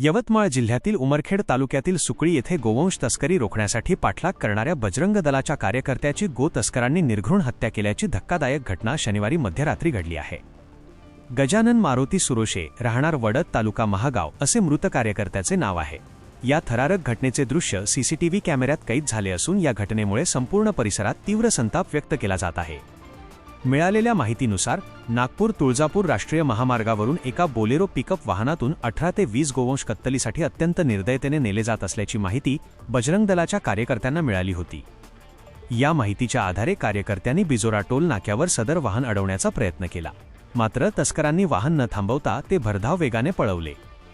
यवतमाळ जिल्ह्यातील उमरखेड तालुक्यातील सुकळी येथे गोवंश तस्करी रोखण्यासाठी पाठलाग करणाऱ्या बजरंग दलाच्या कार्यकर्त्याची गो तस्करांनी निर्घृण हत्या केल्याची धक्कादायक घटना शनिवारी मध्यरात्री घडली आहे। गजानन मारुती सुरोशे, राहणार वडद, तालुका महागाव असे मृत कार्यकर्त्याचे नाव आहे। या थरारक घटनेचे दृश्य सीसीटीव्ही कॅमेऱ्यात कैद झाले असून या घटनेमुळे संपूर्ण परिसरात तीव्र संताप व्यक्त केला जात आहे। मिळालेल्या माहितीनुसार नागपूर तुळजापूर राष्ट्रीय महामार्गावरून एका बोलेरो पिकअप वाहनातून 18 ते 20 गोवंश कत्तलीसाठी अत्यंत निर्दयतेने नेले जात असल्याची माहिती बजरंग दलाच्या कार्यकर्त्यांना मिळाली होती। या माहितीच्या आधारे कार्यकर्त्यांनी बिजोरा टोल नाक्यावर सदर वाहन अडवण्याचा प्रयत्न केला, मात्र तस्करांनी वाहन न थांबवता ते भरधाव वेगाने पळवले।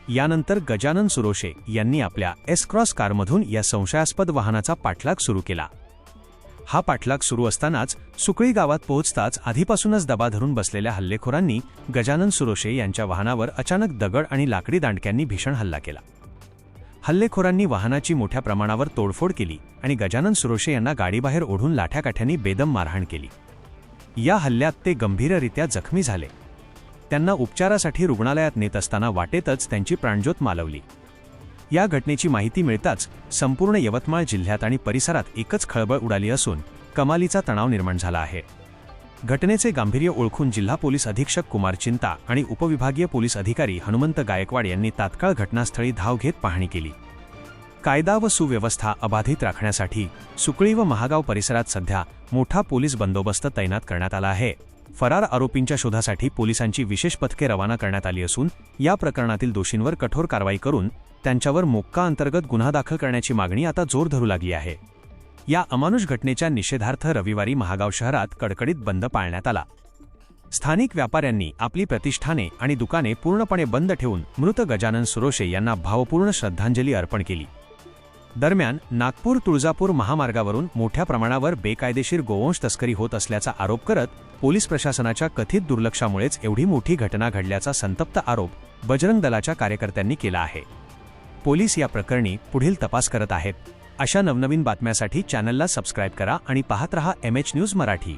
यानंतर गजानन सुरोशे यांनी आपल्या एस-क्रॉस कारमधून या संशयास्पद वाहनाचा पाठलाग सुरू केला। हा पाठलाग सुरू असतानाच सुकळी गावात पोहोचताच आधीपासूनच दबा धरून बसलेल्या हल्लेखोरांनी गजानन सुरोशे यांच्या वाहनावर अचानक दगड आणि लाकडी दांडक्यांनी भीषण हल्ला केला। हल्लेखोरांनी वाहनाची मोठ्या प्रमाणावर तोडफोड केली आणि गजानन सुरोशे यांना गाडीबाहेर ओढून लाठ्याकाठ्यांनी बेदम मारहाण केली। या हल्ल्यात ते गंभीररित्या जखमी झाले। त्यांना उपचारासाठी रुग्णालयात नेत असताना वाटेतच त्यांची प्राणज्योत मालवली। या घटनेची माहिती मिळताच संपूर्ण यवतमाळ जिल्ह्यात आणि परिसरात एकच खळबळ उडाली असून कमालीचा तणाव निर्माण झाला आहे। घटनेचे गांभीर्य ओळखून जिल्हा पोलीस अधीक्षक कुमार चिंता आणि उपविभागीय पोलीस अधिकारी हनुमंत गायकवाड यांनी तात्काळ घटनास्थळी धाव घेत पाहणी केली। कायदा व सुव्यवस्था अबाधित राखण्यासाठी सुकळी व महागाव परिसरात सध्या मोठा पोलीस बंदोबस्त तैनात करण्यात आला आहे। फरार आरोपींच्या शोधासाठी पोलिसांची विशेष पथके रवाना करण्यात आली असून या प्रकरणातील दोषींवर कठोर कारवाई करून त्यांच्यावर मोक्का अंतर्गत गुन्हा दाखल करण्याची मागणी आता जोर धरू लागली आहे। या अमानुष घटनेच्या निषेधार्थ रविवारी महागाव शहरात कडकडीत बंद पाळण्यात आला। स्थानिक व्यापाऱ्यांनी आपली प्रतिष्ठाने आणि दुकाने पूर्णपणे बंद ठेवून मृत गजानन सुरोशे यांना भावपूर्ण श्रद्धांजली अर्पण केली। दरम्यान नागपूर तुळजापूर महामार्गावरून मोठ्या प्रमाणावर बेकायदेशीर गोवंश तस्करी होत असल्याचा आरोप करत पोलीस प्रशासनाच्या कथित दुर्लक्षामुळेच एवढी मोठी घटना घडल्याचा संतप्त आरोप बजरंग दलाच्या कार्यकर्त्यांनी केला आहे। पोलीस या प्रकरणी पुढील तपास करत आहेत। अशा नवनवीन बातम्यांसाठी चॅनलला सबस्क्राइब करा आणि पाहत रहा MH न्यूज मराठी।